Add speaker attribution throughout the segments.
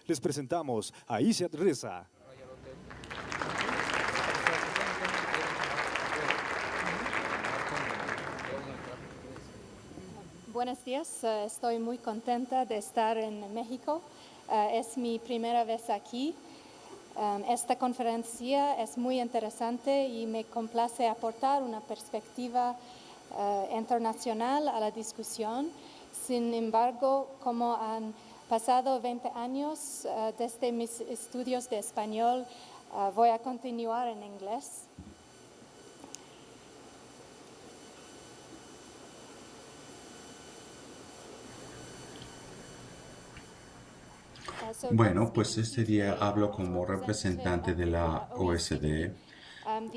Speaker 1: Les presentamos a Iset Reza.
Speaker 2: Buenos días, estoy muy contenta de estar en México. Es mi primera vez aquí. Esta conferencia es muy interesante y me complace aportar una perspectiva internacional a la discusión. Sin embargo, como han pasado 20 años desde mis estudios de español, voy a continuar en inglés.
Speaker 3: Bueno, pues este día hablo como representante de la OSDE,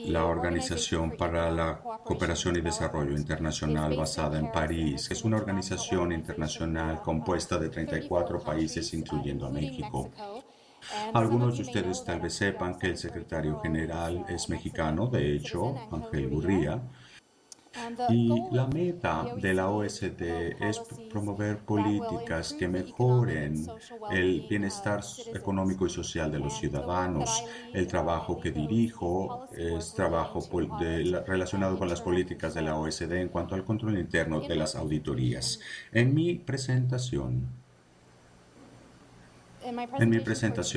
Speaker 3: la Organización para la Cooperación y Desarrollo Internacional basada en París. Es una organización internacional compuesta de 34 países, incluyendo a México. Algunos de ustedes tal vez sepan que el secretario general es mexicano, de hecho, Ángel Gurría. Y la meta de la OSD es promover políticas que mejoren el bienestar económico y social de los ciudadanos. El trabajo que dirijo es trabajo relacionado con las políticas de la OSD en cuanto al control interno de las auditorías. En mi presentación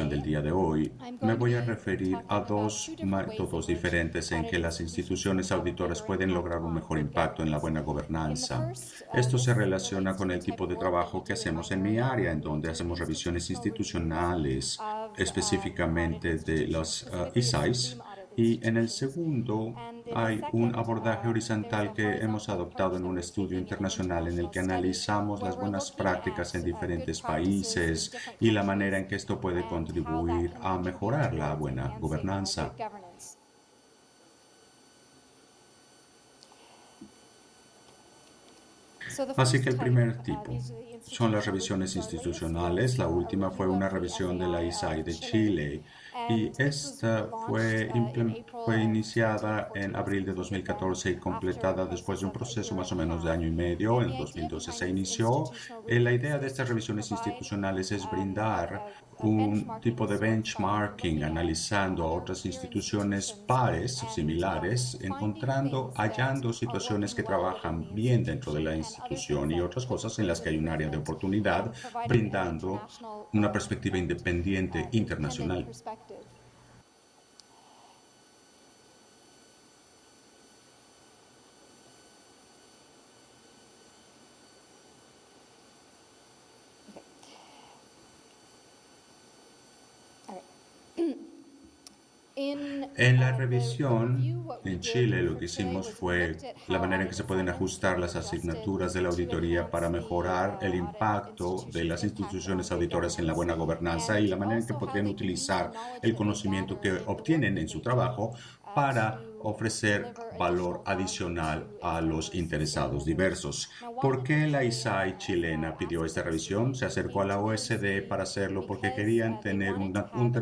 Speaker 3: del día de hoy, me voy a referir a dos métodos diferentes en que las instituciones auditoras pueden lograr un mejor impacto en la buena gobernanza. Esto se relaciona con el tipo de trabajo que hacemos en mi área, en donde hacemos revisiones institucionales, específicamente de los ESIs, y en el segundo hay un abordaje horizontal que hemos adoptado en un estudio internacional en el que analizamos las buenas prácticas en diferentes países y la manera en que esto puede contribuir a mejorar la buena gobernanza. Así que el primer tipo son las revisiones institucionales. La última fue una revisión de la ISAI de Chile y esta fue iniciada en abril de 2014 y completada después de un proceso más o menos de año y medio. En 2012 se inició. La idea de estas revisiones institucionales es brindar un tipo de benchmarking analizando a otras instituciones pares o similares, hallando situaciones que trabajan bien dentro de la institución y otras cosas en las que hay un área de oportunidad, brindando una perspectiva independiente internacional. En la revisión en Chile lo que hicimos fue la manera en que se pueden ajustar las asignaturas de la auditoría para mejorar el impacto de las instituciones auditoras en la buena gobernanza y la manera en que podrían utilizar el conocimiento que obtienen en su trabajo para ofrecer valor adicional a los interesados diversos. ¿Por qué la ISAI chilena pidió esta revisión? Se acercó a la OSD para hacerlo porque querían tener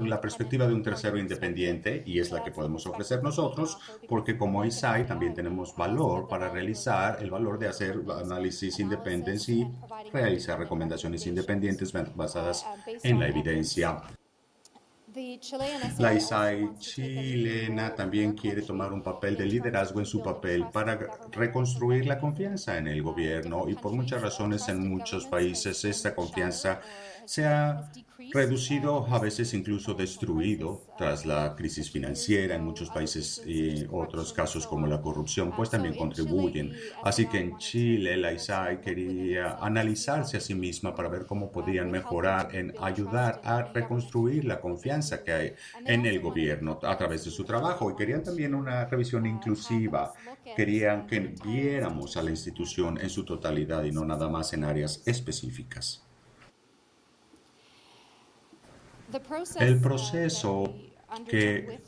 Speaker 3: la perspectiva de un tercero independiente, y es la que podemos ofrecer nosotros, porque como ISAI también tenemos valor para realizar el valor de hacer análisis independientes y realizar recomendaciones independientes basadas en la evidencia. La ISAI chilena también quiere tomar un papel de liderazgo en su papel para reconstruir la confianza en el gobierno, y por muchas razones en muchos países esta confianza se ha reducido, a veces incluso destruido tras la crisis financiera. En muchos países y otros casos como la corrupción pues también contribuyen. Así que en Chile la ISAI quería analizarse a sí misma para ver cómo podían mejorar en ayudar a reconstruir la confianza que hay en el gobierno a través de su trabajo, y querían también una revisión inclusiva. Querían que viéramos a la institución en su totalidad y no nada más en áreas específicas. El proceso que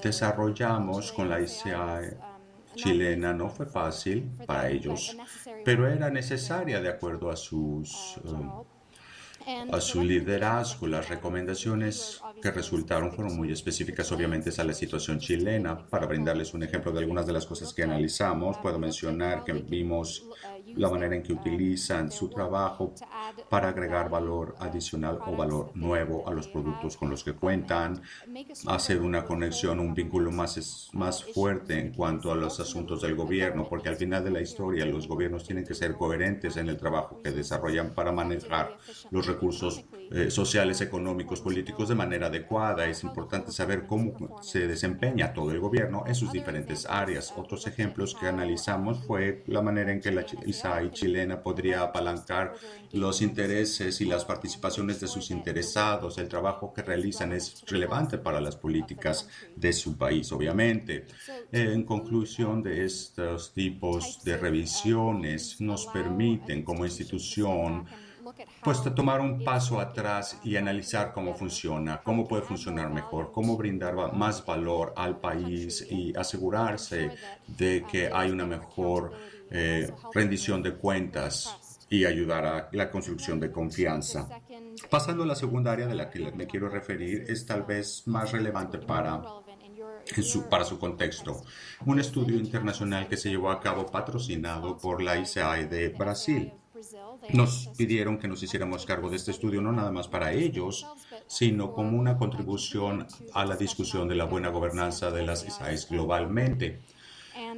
Speaker 3: desarrollamos con la ISAI chilena no fue fácil para ellos, pero era necesaria de acuerdo a su liderazgo. Las recomendaciones que resultaron fueron muy específicas, obviamente, a la situación chilena. Para brindarles un ejemplo de algunas de las cosas que analizamos, puedo mencionar que vimos la manera en que utilizan su trabajo para agregar valor adicional o valor nuevo a los productos con los que cuentan, hacer una conexión, un vínculo más fuerte en cuanto a los asuntos del gobierno, porque al final de la historia los gobiernos tienen que ser coherentes en el trabajo que desarrollan para manejar los recursos sociales, económicos, políticos de manera adecuada. Es importante saber cómo se desempeña todo el gobierno en sus diferentes áreas. Otros ejemplos que analizamos fue la manera en que la ISAI chilena podría apalancar los intereses y las participaciones de sus interesados. El trabajo que realizan es relevante para las políticas de su país, obviamente. En conclusión, de estos tipos de revisiones nos permiten como institución pues tomar un paso atrás y analizar cómo funciona, cómo puede funcionar mejor, cómo brindar más valor al país y asegurarse de que hay una mejor rendición de cuentas y ayudar a la construcción de confianza. Pasando a la segunda área de la que me quiero referir, es tal vez más relevante para su contexto. Un estudio internacional que se llevó a cabo patrocinado por la ICEAI de Brasil. Nos pidieron que nos hiciéramos cargo de este estudio no nada más para ellos, sino como una contribución a la discusión de la buena gobernanza de las ISAIs globalmente.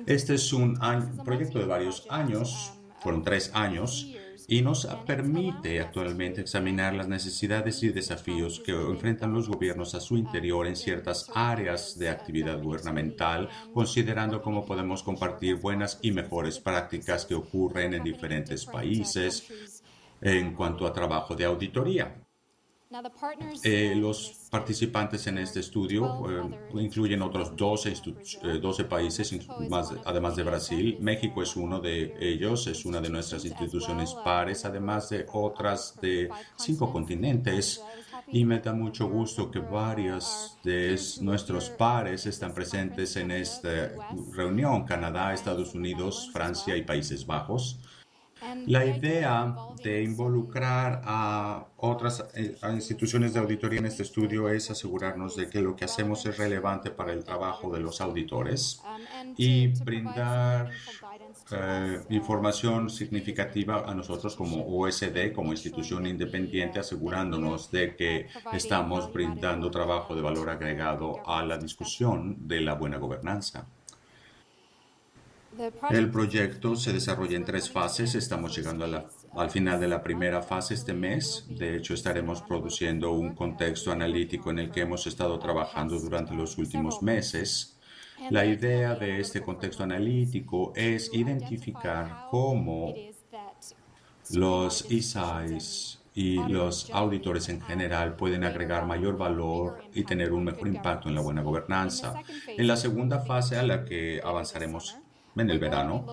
Speaker 3: Este es un proyecto de varios años, fueron 3 años, y nos permite actualmente examinar las necesidades y desafíos que enfrentan los gobiernos a su interior en ciertas áreas de actividad gubernamental, considerando cómo podemos compartir buenas y mejores prácticas que ocurren en diferentes países en cuanto a trabajo de auditoría. Los participantes en este estudio incluyen otros 12 países, además de Brasil. México es uno de ellos, es una de nuestras instituciones pares, además de otras de 5 continentes. Y me da mucho gusto que varios de nuestros pares están presentes en esta reunión: Canadá, Estados Unidos, Francia y Países Bajos. La idea de involucrar a otras a instituciones de auditoría en este estudio es asegurarnos de que lo que hacemos es relevante para el trabajo de los auditores y brindar información significativa a nosotros como OSD, como institución independiente, asegurándonos de que estamos brindando trabajo de valor agregado a la discusión de la buena gobernanza. El proyecto se desarrolla en 3 fases. Estamos llegando al final de la primera fase este mes. De hecho, estaremos produciendo un contexto analítico en el que hemos estado trabajando durante los últimos meses. La idea de este contexto analítico es identificar cómo los ISAIs y los auditores en general pueden agregar mayor valor y tener un mejor impacto en la buena gobernanza. En la segunda fase, a la que avanzaremos en el verano,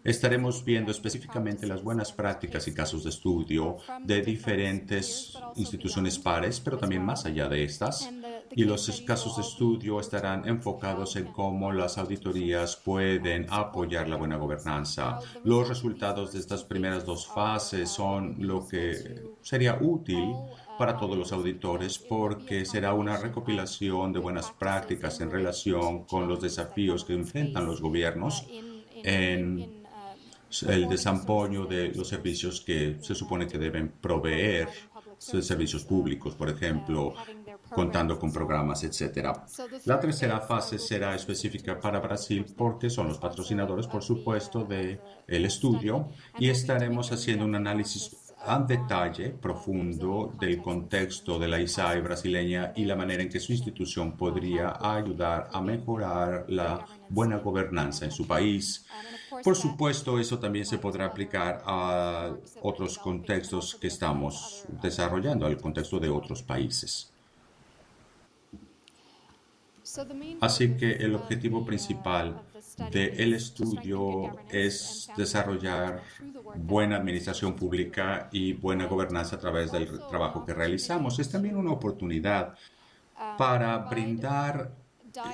Speaker 3: estaremos viendo específicamente las buenas prácticas y casos de estudio de diferentes instituciones pares, pero también más allá de estas. Y los casos de estudio estarán enfocados en cómo las auditorías pueden apoyar la buena gobernanza. Los resultados de estas primeras 2 fases son lo que sería útil para todos los auditores, porque será una recopilación de buenas prácticas en relación con los desafíos que enfrentan los gobiernos en el desempeño de los servicios que se supone que deben proveer, servicios públicos, por ejemplo, contando con programas, etc. La tercera fase será específica para Brasil porque son los patrocinadores, por supuesto, del estudio, y estaremos haciendo un análisis a detalle profundo del contexto de la ISAI brasileña y la manera en que su institución podría ayudar a mejorar la buena gobernanza en su país. Por supuesto, eso también se podrá aplicar a otros contextos que estamos desarrollando, al contexto de otros países. Así que el objetivo principal del estudio es desarrollar buena administración pública y buena gobernanza a través del trabajo que realizamos. Es también una oportunidad para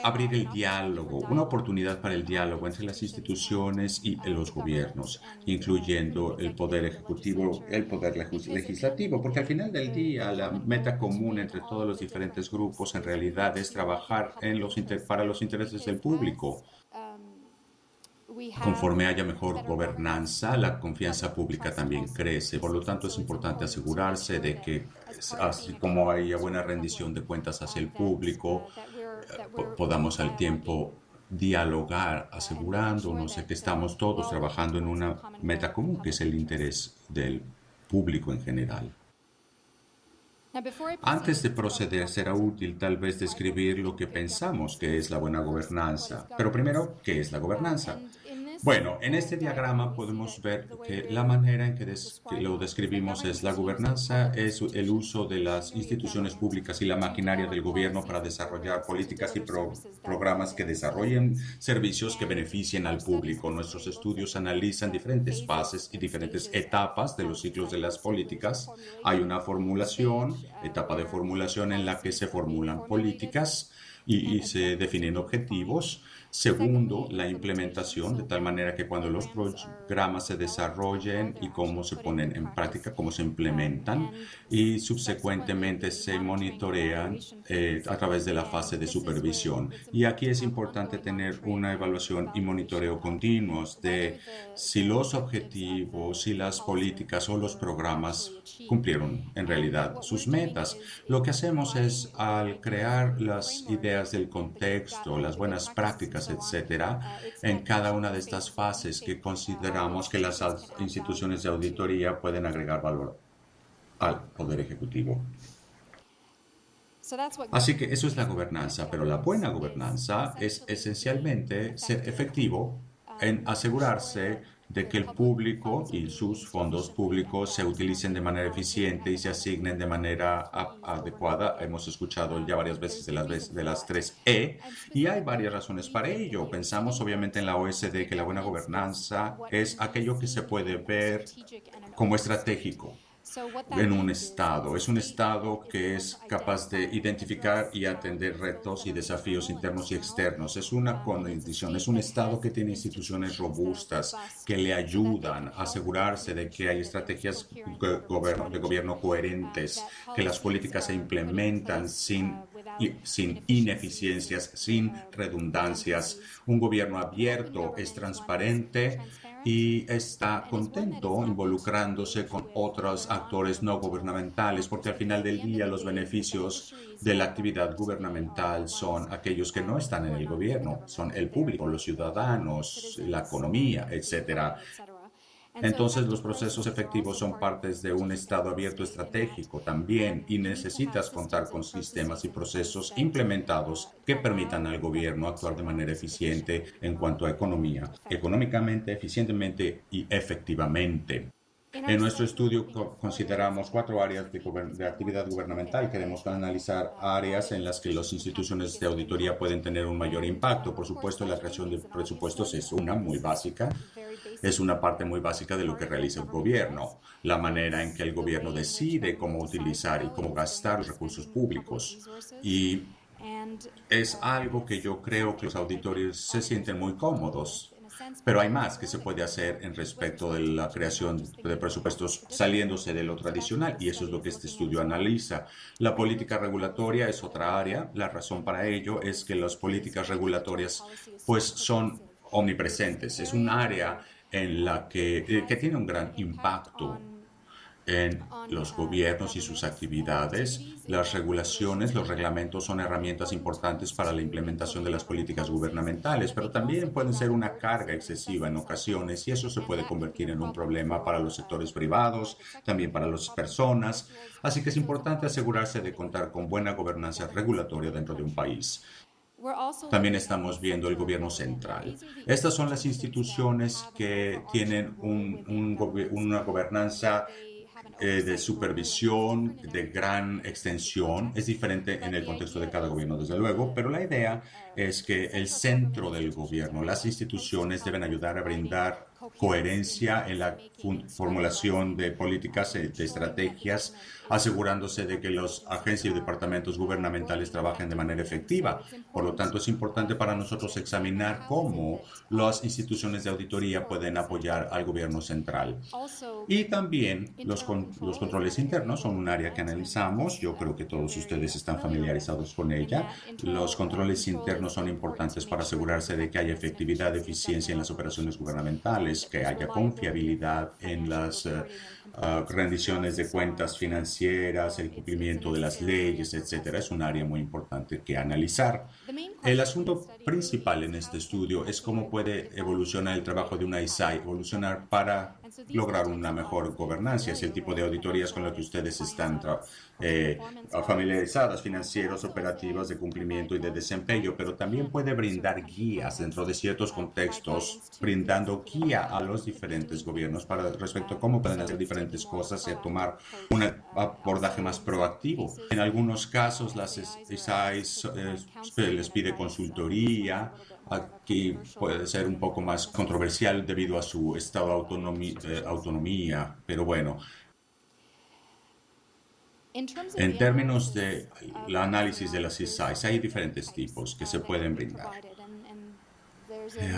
Speaker 3: abrir el diálogo, una oportunidad para el diálogo entre las instituciones y los gobiernos, incluyendo el poder ejecutivo, el poder legislativo, porque al final del día la meta común entre todos los diferentes grupos en realidad es trabajar para los intereses del público. Conforme haya mejor gobernanza, la confianza pública también crece. Por lo tanto, es importante asegurarse de que, así como haya buena rendición de cuentas hacia el público, podamos al tiempo dialogar, asegurándonos de que estamos todos trabajando en una meta común, que es el interés del público en general. Antes de proceder, será útil tal vez describir lo que pensamos que es la buena gobernanza. Pero primero, ¿qué es la gobernanza? Bueno, en este diagrama podemos ver que la manera en que lo describimos es la gobernanza es el uso de las instituciones públicas y la maquinaria del gobierno para desarrollar políticas y programas que desarrollen servicios que beneficien al público. Nuestros estudios analizan diferentes fases y diferentes etapas de los ciclos de las políticas. Hay una formulación, etapa de formulación en la que se formulan políticas y se definen objetivos. Segundo, la implementación, de tal manera que cuando los programas se desarrollen y cómo se ponen en práctica, cómo se implementan, y subsecuentemente se monitorean a través de la fase de supervisión. Y aquí es importante tener una evaluación y monitoreo continuos de si los objetivos, si las políticas o los programas cumplieron en realidad sus metas. Lo que hacemos es, al crear las ideas del contexto, las buenas prácticas, etcétera, en cada una de estas fases que consideramos que las instituciones de auditoría pueden agregar valor al Poder Ejecutivo. Así que eso es la gobernanza, pero la buena gobernanza es esencialmente ser efectivo en asegurarse de que el público y sus fondos públicos se utilicen de manera eficiente y se asignen de manera adecuada. Hemos escuchado ya varias veces de las 3 E, y hay varias razones para ello. Pensamos obviamente en la OSD que la buena gobernanza es aquello que se puede ver como estratégico en un Estado. Es un Estado que es capaz de identificar y atender retos y desafíos internos y externos. Es una condición, es un Estado que tiene instituciones robustas que le ayudan a asegurarse de que hay estrategias de gobierno coherentes, que las políticas se implementan sin ineficiencias, sin redundancias. Un gobierno abierto es transparente y está contento involucrándose con otros actores no gubernamentales, porque al final del día los beneficios de la actividad gubernamental son aquellos que no están en el gobierno, son el público, los ciudadanos, la economía, etcétera. Entonces, los procesos efectivos son partes de un Estado abierto estratégico también, y necesitas contar con sistemas y procesos implementados que permitan al gobierno actuar de manera eficiente en cuanto a economía, económicamente, eficientemente y efectivamente. En nuestro estudio consideramos 4 áreas de actividad gubernamental. Queremos analizar áreas en las que las instituciones de auditoría pueden tener un mayor impacto. Por supuesto, la creación de presupuestos es una muy básica. Es una parte muy básica de lo que realiza un gobierno. La manera en que el gobierno decide cómo utilizar y cómo gastar los recursos públicos. Y es algo que yo creo que los auditores se sienten muy cómodos. Pero hay más que se puede hacer en respecto de la creación de presupuestos saliéndose de lo tradicional, y eso es lo que este estudio analiza. La política regulatoria es otra área. La razón para ello es que las políticas regulatorias pues son omnipresentes. Es un área en la que tiene un gran impacto en los gobiernos y sus actividades. Las regulaciones, los reglamentos son herramientas importantes para la implementación de las políticas gubernamentales, pero también pueden ser una carga excesiva en ocasiones, y eso se puede convertir en un problema para los sectores privados, también para las personas. Así que es importante asegurarse de contar con buena gobernanza regulatoria dentro de un país. También estamos viendo el gobierno central. Estas son las instituciones que tienen una gobernanza de supervisión de gran extensión. Es diferente en el contexto de cada gobierno, desde luego, pero la idea es que el centro del gobierno, las instituciones, deben ayudar a brindar coherencia en la formulación de políticas, de estrategias, asegurándose de que las agencias y departamentos gubernamentales trabajen de manera efectiva. Por lo tanto, es importante para nosotros examinar cómo las instituciones de auditoría pueden apoyar al gobierno central. Y también los controles internos son un área que analizamos. Yo creo que todos ustedes están familiarizados con ella. Los controles internos son importantes para asegurarse de que haya efectividad, eficiencia en las operaciones gubernamentales, que haya confiabilidad en las rendiciones de cuentas financieras, el cumplimiento de las leyes, etcétera. Es un área muy importante que analizar. El asunto principal en este estudio es cómo puede evolucionar el trabajo de una ISAI, evolucionar para lograr una mejor gobernanza. Es el tipo de auditorías con las que ustedes están familiarizadas, financieros, operativas, de cumplimiento y de desempeño, pero también puede brindar guías dentro de ciertos contextos, brindando guía a los diferentes gobiernos para respecto a cómo pueden hacer diferentes cosas y tomar un abordaje más proactivo. En algunos casos, las ISAIs les pide consultoría. Aquí puede ser un poco más controversial debido a su estado de autonomía, pero bueno. En términos del análisis de las ISAIs, hay diferentes tipos que se pueden brindar.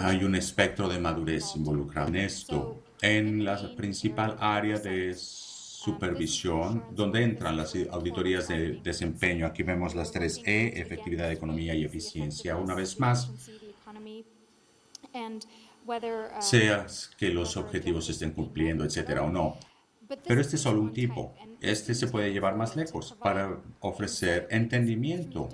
Speaker 3: Hay un espectro de madurez involucrado en esto. En la principal área de supervisión, donde entran las auditorías de desempeño, aquí vemos las 3E, efectividad, economía y eficiencia. Una vez más, sea que los objetivos se estén cumpliendo, etcétera, o no. Pero este es solo un tipo. Este se puede llevar más lejos para ofrecer entendimiento.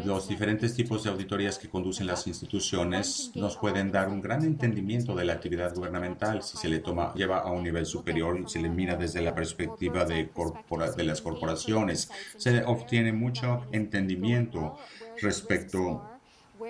Speaker 3: Los diferentes tipos de auditorías que conducen las instituciones nos pueden dar un gran entendimiento de la actividad gubernamental si se le lleva a un nivel superior y se le mira desde la perspectiva de las corporaciones. Se obtiene mucho entendimiento respecto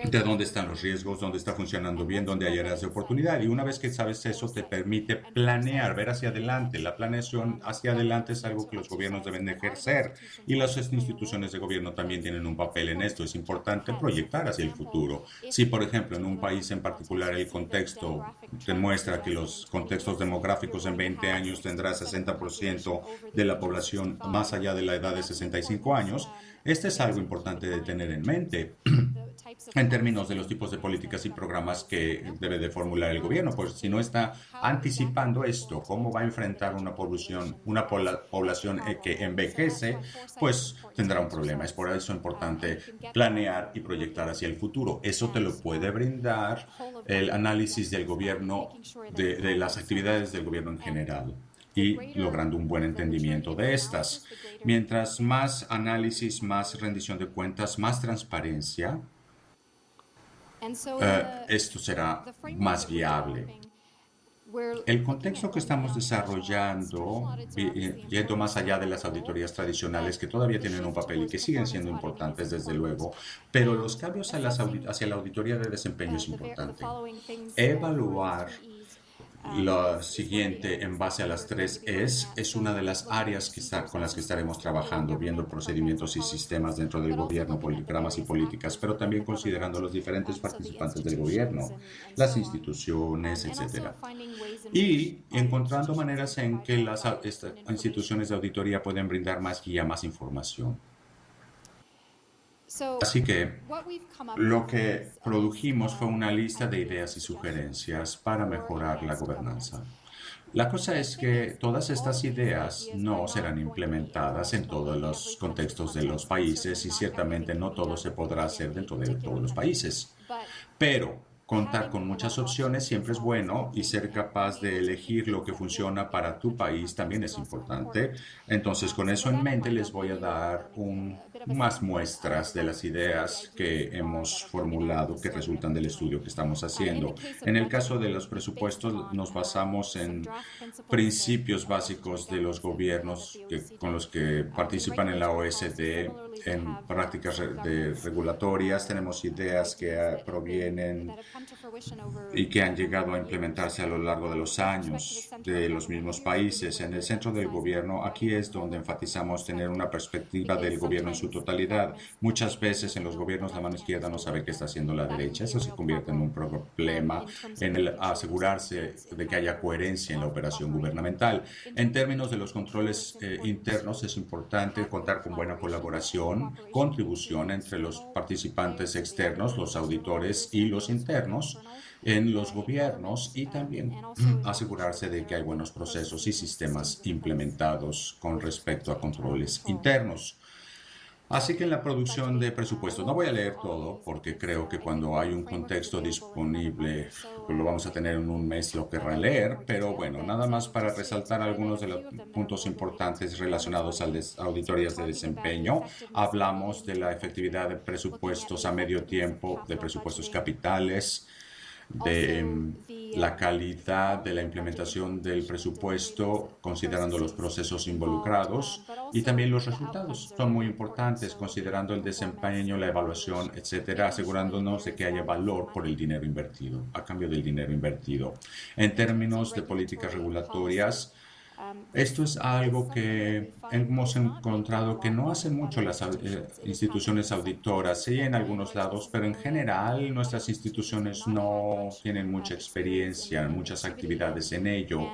Speaker 3: de dónde están los riesgos, dónde está funcionando bien, dónde hay áreas de oportunidad. Y una vez que sabes eso, te permite planear, ver hacia adelante. La planeación hacia adelante es algo que los gobiernos deben de ejercer y las instituciones de gobierno también tienen un papel en esto. Es importante proyectar hacia el futuro. Si, por ejemplo, en un país en particular el contexto demuestra que los contextos demográficos en 20 años tendrá 60% de la población más allá de la edad de 65 años, este es algo importante de tener en mente en términos de los tipos de políticas y programas que debe de formular el gobierno. Pues si no está anticipando esto, cómo va a enfrentar una población que envejece, pues tendrá un problema. Es por eso importante planear y proyectar hacia el futuro. Eso te lo puede brindar el análisis del gobierno, de las actividades del gobierno en general, y logrando un buen entendimiento de estas. Mientras más análisis, más rendición de cuentas, más transparencia, esto será más viable. El contexto que estamos desarrollando, yendo más allá de las auditorías tradicionales que todavía tienen un papel y que siguen siendo importantes desde luego, pero los cambios hacia la auditoría de desempeño es importante. Evaluar lo siguiente en base a las 3Es es una de las áreas con las que estaremos trabajando, viendo procedimientos y sistemas dentro del gobierno, programas y políticas, pero también considerando los diferentes participantes del gobierno, las instituciones, etc. Y encontrando maneras en que las instituciones de auditoría pueden brindar más guía, más información. Así que lo que produjimos fue una lista de ideas y sugerencias para mejorar la gobernanza. La cosa es que todas estas ideas no serán implementadas en todos los contextos de los países y ciertamente no todo se podrá hacer dentro de todos los países. Pero contar con muchas opciones siempre es bueno y ser capaz de elegir lo que funciona para tu país también es importante. Entonces, con eso en mente, les voy a dar más muestras de las ideas que hemos formulado que resultan del estudio que estamos haciendo. En el caso de los presupuestos, nos basamos en principios básicos de los gobiernos con los que participan en la OSD, en prácticas regulatorias. Tenemos ideas que provienen y que han llegado a implementarse a lo largo de los años de los mismos países. En el centro del gobierno, aquí es donde enfatizamos tener una perspectiva del gobierno en su totalidad. Muchas veces en los gobiernos la mano izquierda no sabe qué está haciendo la derecha. Eso se convierte en un problema en el asegurarse de que haya coherencia en la operación gubernamental. En términos de los controles internos, es importante contar con buena colaboración, contribución entre los participantes externos, los auditores y los internos en los gobiernos, y también asegurarse de que hay buenos procesos y sistemas implementados con respecto a controles internos. Así que en la producción de presupuestos, no voy a leer todo porque creo que cuando hay un contexto disponible, pues lo vamos a tener en un mes, lo querrán leer, pero bueno, nada más para resaltar algunos de los puntos importantes relacionados a las auditorías de desempeño. Hablamos de la efectividad de presupuestos a medio tiempo, de presupuestos capitales, de la calidad de la implementación del presupuesto, considerando los procesos involucrados, y también los resultados son muy importantes, considerando el desempeño, la evaluación, etcétera, asegurándonos de que haya valor por el dinero invertido, a cambio del dinero invertido. En términos de políticas regulatorias, esto es algo que hemos encontrado que no hacen mucho las instituciones auditoras, sí en algunos lados, pero en general nuestras instituciones no tienen mucha experiencia, muchas actividades en ello,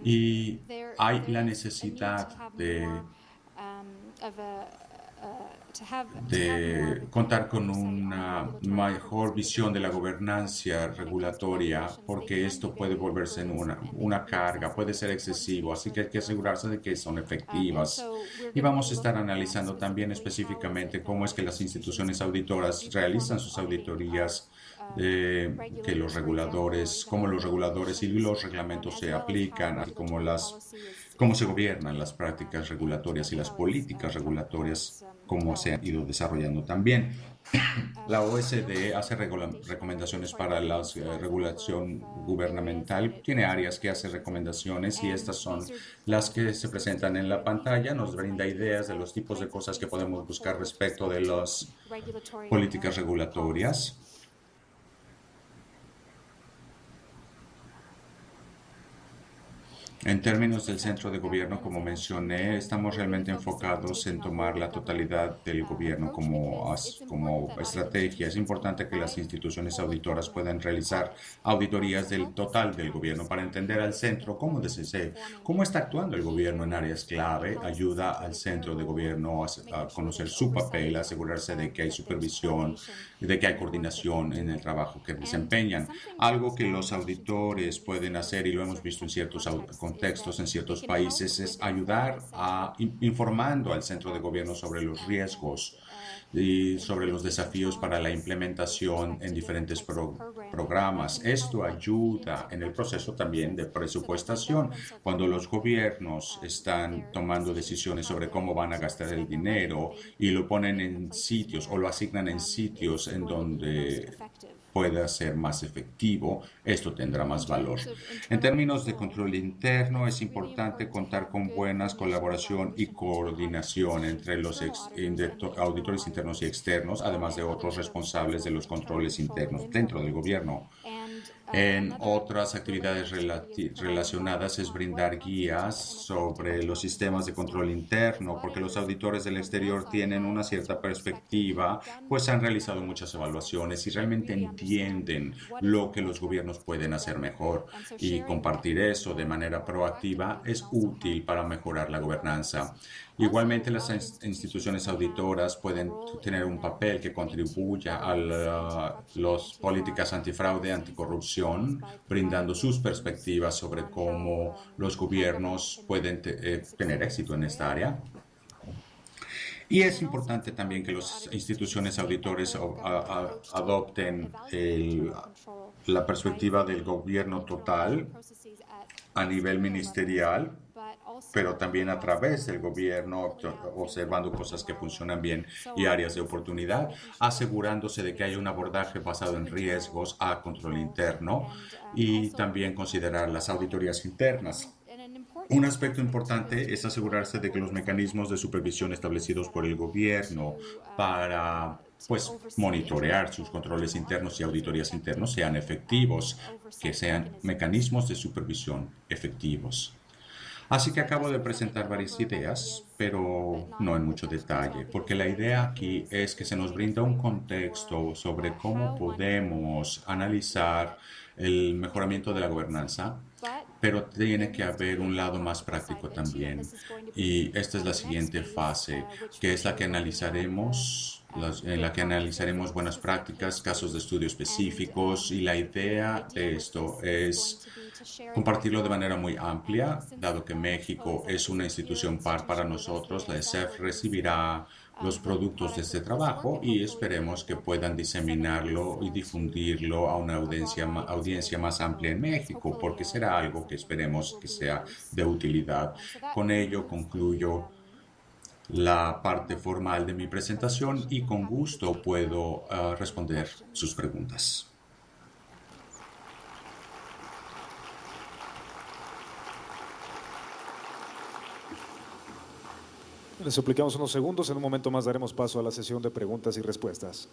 Speaker 3: y hay la necesidad de contar con una mejor visión de la gobernanza regulatoria, porque esto puede volverse en una carga, puede ser excesivo, así que hay que asegurarse de que son efectivas. Y vamos a estar analizando también específicamente cómo es que las instituciones auditoras realizan sus auditorías, que los reguladores, cómo los reguladores y los reglamentos se aplican, así como cómo se gobiernan las prácticas regulatorias y las políticas regulatorias, cómo se han ido desarrollando también. La OSD hace recomendaciones para la regulación gubernamental, tiene áreas que hace recomendaciones, y estas son las que se presentan en la pantalla. Nos brinda ideas de los tipos de cosas que podemos buscar respecto de las políticas regulatorias. En términos del centro de gobierno, como mencioné, estamos realmente enfocados en tomar la totalidad del gobierno como estrategia. Es importante que las instituciones auditoras puedan realizar auditorías del total del gobierno para entender al centro cómo está actuando el gobierno en áreas clave. Ayuda al centro de gobierno a conocer su papel, a asegurarse de que hay supervisión, de que hay coordinación en el trabajo que desempeñan. Algo que los auditores pueden hacer, y lo hemos visto en ciertos contextos en ciertos países, es ayudar informando al centro de gobierno sobre los riesgos y sobre los desafíos para la implementación en diferentes programas. Esto ayuda en el proceso también de presupuestación, cuando los gobiernos están tomando decisiones sobre cómo van a gastar el dinero y lo ponen en sitios o lo asignan en sitios en donde pueda ser más efectivo, esto tendrá más valor. En términos de control interno, es importante contar con buena colaboración y coordinación entre los auditores internos y externos, además de otros responsables de los controles internos dentro del gobierno. En otras actividades relacionadas es brindar guías sobre los sistemas de control interno, porque los auditores del exterior tienen una cierta perspectiva, pues han realizado muchas evaluaciones y realmente entienden lo que los gobiernos pueden hacer mejor, y compartir eso de manera proactiva es útil para mejorar la gobernanza. Igualmente, las instituciones auditoras pueden tener un papel que contribuya a las políticas antifraude, anticorrupción, brindando sus perspectivas sobre cómo los gobiernos pueden tener éxito en esta área. Y es importante también que las instituciones auditores adopten la perspectiva del gobierno total a nivel ministerial, pero también a través del gobierno, observando cosas que funcionan bien y áreas de oportunidad, asegurándose de que haya un abordaje basado en riesgos a control interno, y también considerar las auditorías internas. Un aspecto importante es asegurarse de que los mecanismos de supervisión establecidos por el gobierno para, pues, monitorear sus controles internos y auditorías internos sean efectivos, que sean mecanismos de supervisión efectivos. Así que acabo de presentar varias ideas, pero no en mucho detalle, porque la idea aquí es que se nos brinda un contexto sobre cómo podemos analizar el mejoramiento de la gobernanza, pero tiene que haber un lado más práctico también. Y esta es la siguiente fase, que es la que analizaremos, en la que analizaremos buenas prácticas, casos de estudio específicos, y la idea de esto es compartirlo de manera muy amplia, dado que México es una institución par para nosotros. La ESEF recibirá los productos de este trabajo y esperemos que puedan diseminarlo y difundirlo a una audiencia más amplia en México, porque será algo que esperemos que sea de utilidad. Con ello concluyo la parte formal de mi presentación y con gusto puedo responder sus preguntas.
Speaker 1: Les suplicamos unos segundos, en un momento más daremos paso a la sesión de preguntas y respuestas.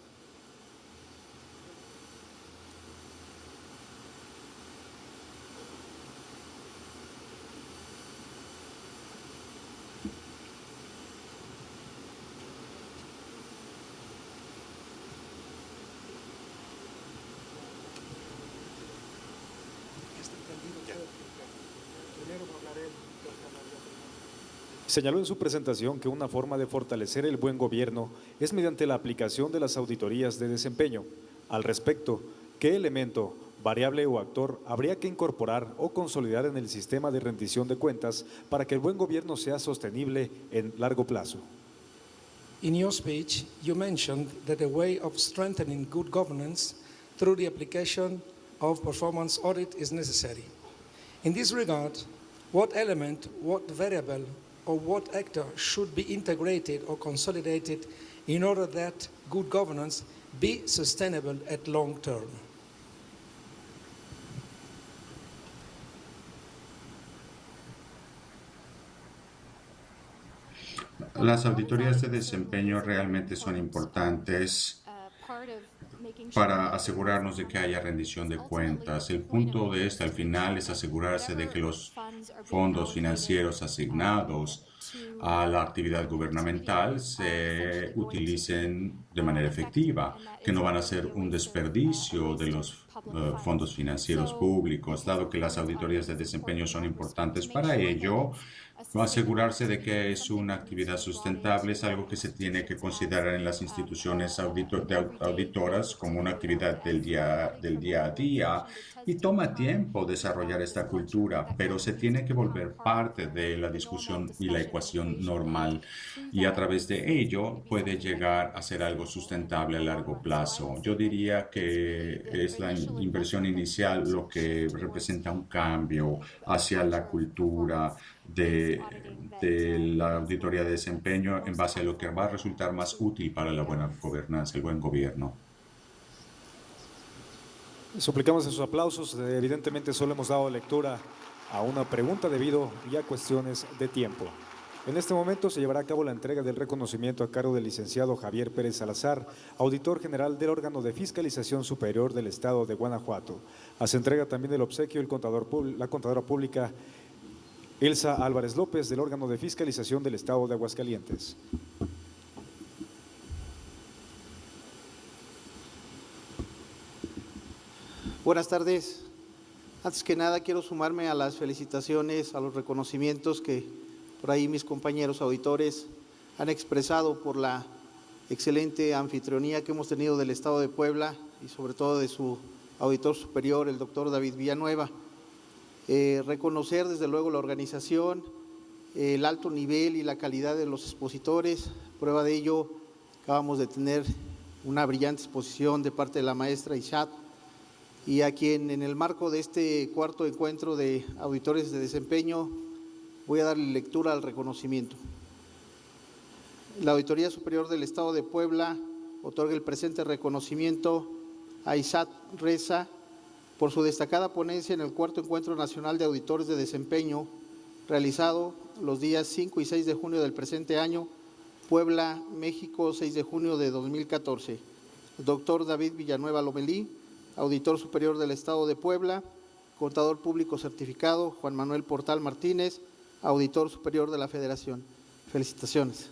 Speaker 1: Señaló en su presentación que una forma de fortalecer el buen gobierno es mediante la aplicación de las auditorías de desempeño. Al respecto, ¿qué elemento, variable o actor habría que incorporar o consolidar en el sistema de rendición de cuentas para que el buen gobierno sea sostenible en largo plazo?
Speaker 4: In your speech, you mentioned that a way of strengthening good governance through the application of performance audit is necessary. In this regard, what element, what variable, or what actor should be integrated or consolidated in order that good governance be sustainable at long term?
Speaker 3: Las auditorías de desempeño realmente son importantes para asegurarnos de que haya rendición de cuentas. El punto de esta al final es asegurarse de que los fondos financieros asignados a la actividad gubernamental se utilicen de manera efectiva, que no van a ser un desperdicio de los fondos financieros públicos. Dado que las auditorías de desempeño son importantes para ello, asegurarse de que es una actividad sustentable es algo que se tiene que considerar en las instituciones auditoras como una actividad del día a día, y toma tiempo desarrollar esta cultura, pero se tiene que volver parte de la discusión y la ecuación normal, y a través de ello puede llegar a ser algo sustentable a largo plazo. Yo diría que es la inversión inicial lo que representa un cambio hacia la cultura de la auditoría de desempeño en base a lo que va a resultar más útil para la buena gobernanza, el buen gobierno.
Speaker 1: Suplicamos sus aplausos. Evidentemente solo hemos dado lectura a una pregunta debido a cuestiones de tiempo. En este momento se llevará a cabo la entrega del reconocimiento a cargo del licenciado Javier Pérez Salazar, auditor general del órgano de fiscalización superior del Estado de Guanajuato. Hace entrega también del obsequio la contadora pública Elsa Álvarez López, del órgano de fiscalización del Estado de Aguascalientes.
Speaker 5: Buenas tardes. Antes que nada quiero sumarme a las felicitaciones, a los reconocimientos que por ahí mis compañeros auditores han expresado por la excelente anfitrionía que hemos tenido del Estado de Puebla y sobre todo de su auditor superior, el doctor David Villanueva. Reconocer desde luego la organización, el alto nivel y la calidad de los expositores. Prueba de ello, acabamos de tener una brillante exposición de parte de la maestra Ishat, y a quien en el marco de este cuarto encuentro de auditores de desempeño voy a darle lectura al reconocimiento. La Auditoría Superior del Estado de Puebla otorga el presente reconocimiento a Ishat Reza por su destacada ponencia en el cuarto Encuentro Nacional de Auditores de Desempeño, realizado los días 5 y 6 de junio del presente año, Puebla, México, 6 de junio de 2014. Doctor David Villanueva Lomelí, Auditor Superior del Estado de Puebla. Contador Público Certificado, Juan Manuel Portal Martínez, Auditor Superior de la Federación. Felicitaciones.